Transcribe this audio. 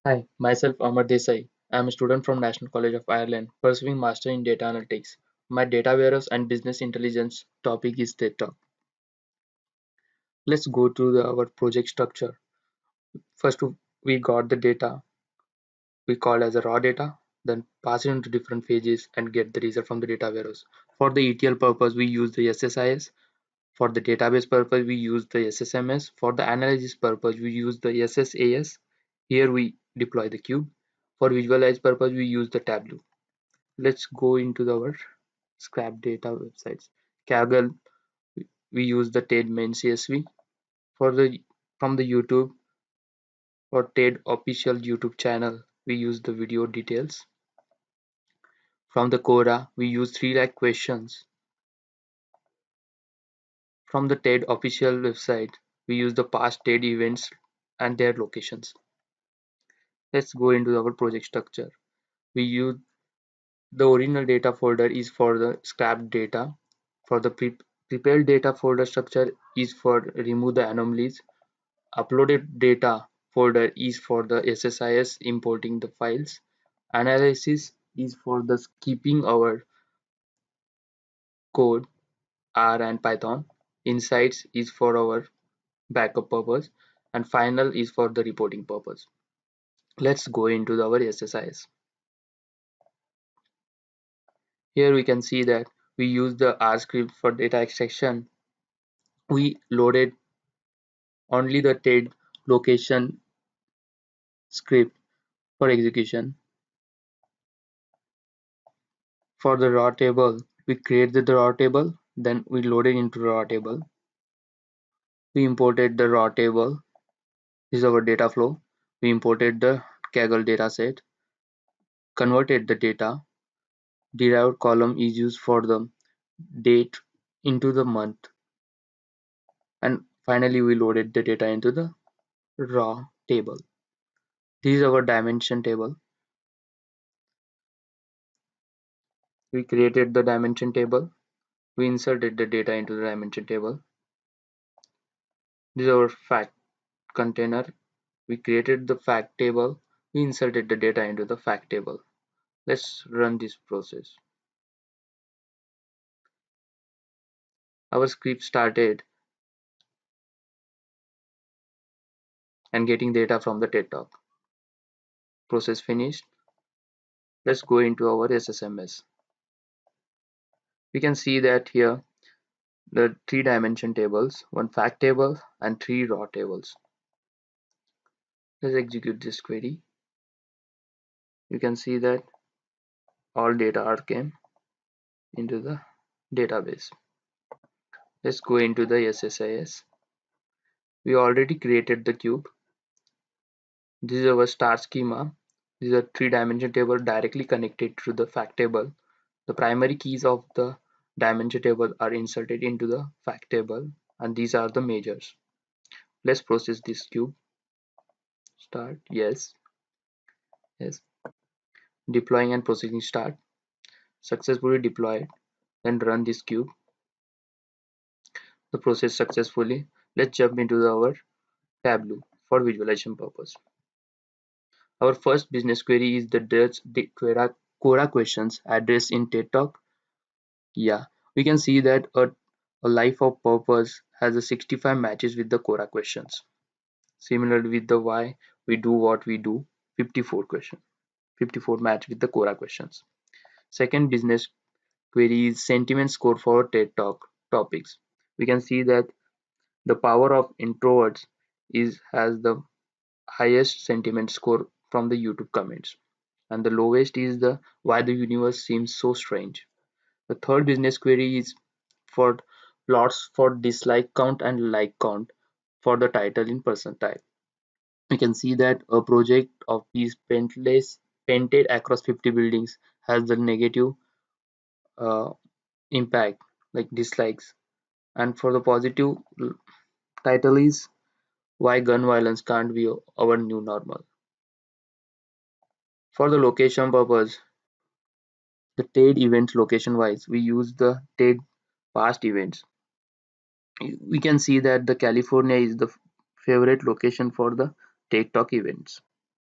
Hi, myself Amar Desai. I am a student from National College of Ireland pursuing Master in Data Analytics. My data warehouse and business intelligence topic is data. Let's go to our project structure. First, we got the data we call as a raw data, then pass it into different phases and get the result from the data warehouse. For the ETL purpose, we use the SSIS. For the database purpose, we use the SSMS. For the analysis purpose, we use the SSAS. Here we deploy the cube. For visualize purpose, we use the Tableau. Let's go into our scrap data websites. Kaggle, we use the TED main CSV. For the from the YouTube or TED official YouTube channel, we use the video details. From the quora, we use 3 lakh questions. From the TED official website, we use the past TED events and their locations. Let's go into our project structure. We use the original data folder is for the scrap data. For the prepared data folder structure is for remove the anomalies. Uploaded data folder is for the SSIS importing the files. Analysis is for the keeping our code R and Python. Insights is for our backup purpose, and final is for the reporting purpose. Let's go into our SSIS. Here we can see that we use the R script for data extraction. We loaded only the TED location script for execution. For the raw table, we created the raw table, then we loaded into raw table. We imported the raw table. This is our data flow. We imported the Kaggle dataset, converted the data. Derived column is used for the date into the month. And finally, we loaded the data into the raw table. This is our dimension table. We created the dimension table. We inserted the data into the dimension table. This is our fact container. We created the fact table. We inserted the data into the fact table. Let's run this process. Our script started and getting data from the TED Talk. Process finished. Let's go into our SSMS. We can see that here the 3-dimension tables, one fact table and 3 raw tables. Let's execute this query. You can see that all data are came into the database. Let's go into the SSIS. We already created the cube. This is our star schema. This is a 3-dimension table directly connected to the fact table. The primary keys of the dimension table are inserted into the fact table, and these are the measures. Let's process this cube. Start. Yes. Deploying and processing start. Successfully deployed. Then run this cube. The process successfully. Let's jump into our Tableau for visualization purpose. Our first business query is the quora questions addressed in TED Talk. Yeah, we can see that a life of purpose has a 65 matches with the quora questions. Similarly with the why we do what we do, 54 match with the quora questions. Second business query is sentiment score for TED Talk topics. We can see that the power of introverts has the highest sentiment score from the YouTube comments, and the lowest is the why the universe seems so strange. The third business query is for plots for dislike count and like count for the title in percentile. We can see that a project of these painted across 50 buildings has the negative uh, impact like dislikes, and for the positive title is why gun violence can't be our new normal. For the location purpose, the TED events location wise, we use the TED past events. We can see that the California is the favorite location for the TED Talk events.